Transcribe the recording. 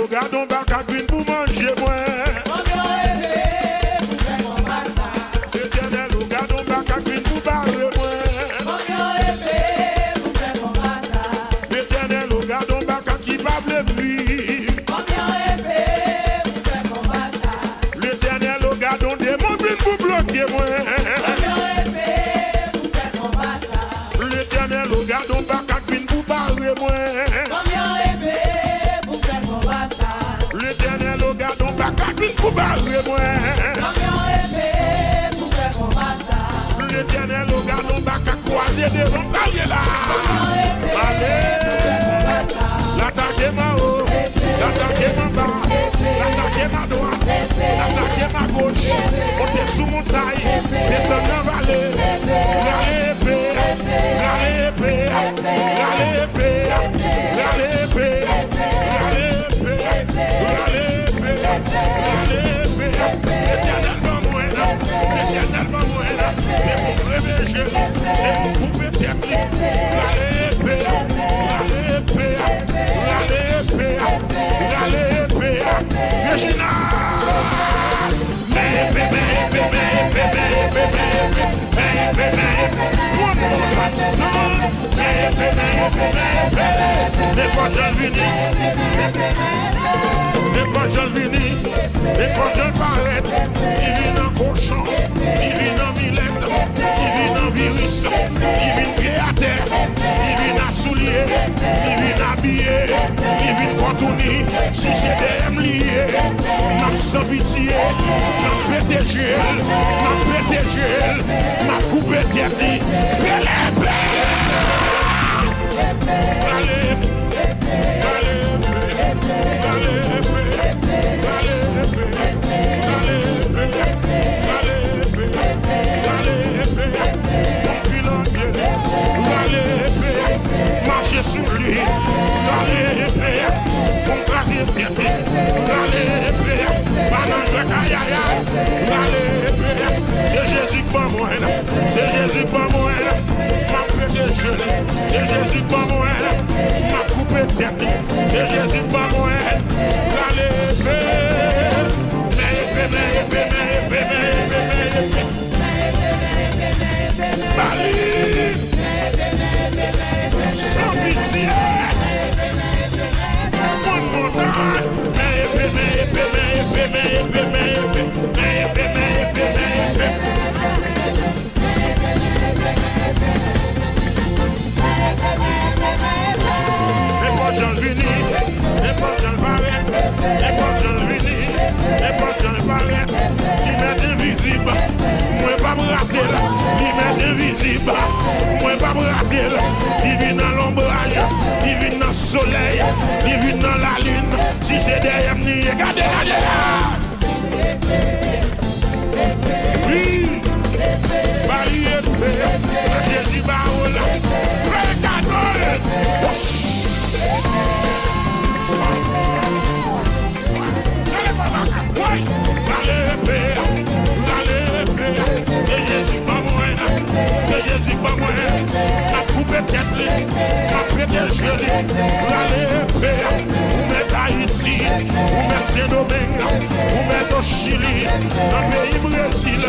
Regardons bac green pour manger moi. L'éternel, regardons bac green pour barrer moi. L'éternel, regardons bac qui va pluie. L'éternel, regardons des mots pour bloquer moi. L'éternel, regardons bac green pour barrer moi. L'éternel, regardons bac green pour barrer moi. L'éternel, regardons bac croiser devant aller là. Allez, l'attaquer ma haut, l'attaquer ma bas, l'attaquer ma droite, l'attaquer ma gauche. Monter sous montagne, descendre dans vallée. L'épée, l'épée, l'épée, l'épée, l'éternel va mourir, l'éternel va mourir. C'est pour réveiller, c'est pour couper tes plis. L'épée, l'épée, Regina. L'évangile vini, l'évangile paraît, il vient en cochon, il vient en millette, il vient en virus, il vient pied à terre, il vient à soulier, il vient habillé, il vient contourner, si c'est des liés, n'a sans pitié, n'a pété gel, n'a coupé tête, marcher sous lui, l'épée, mon casier piété, l'épée, c'est Jésus pas moi, c'est Jésus pas moi, m'a pété gelé, c'est Jésus pas moi, m'a coupé tête, c'est Jésus pas moi, sans pitié, mon l'évangile vini, l'évangile paraît, l'évangile vini, l'évangile paraît, il m'est invisible, moi pas me rater là, il m'est invisible, moi pas me rater là, il vient dans l'ombrage, il vient dans le soleil, il vient dans la lune, si c'est derrière nous, regardez là. Oui, barrière, Jésus Baola, précateur. C'est Jésus pas moi, c'est Jésus pas moi. Ma coupe est tête, ma coupe est gelée. L'épée, vous mettez Haïti, vous mettez Saint-Domingue, vous mettez au Chili, dans le pays Brésil,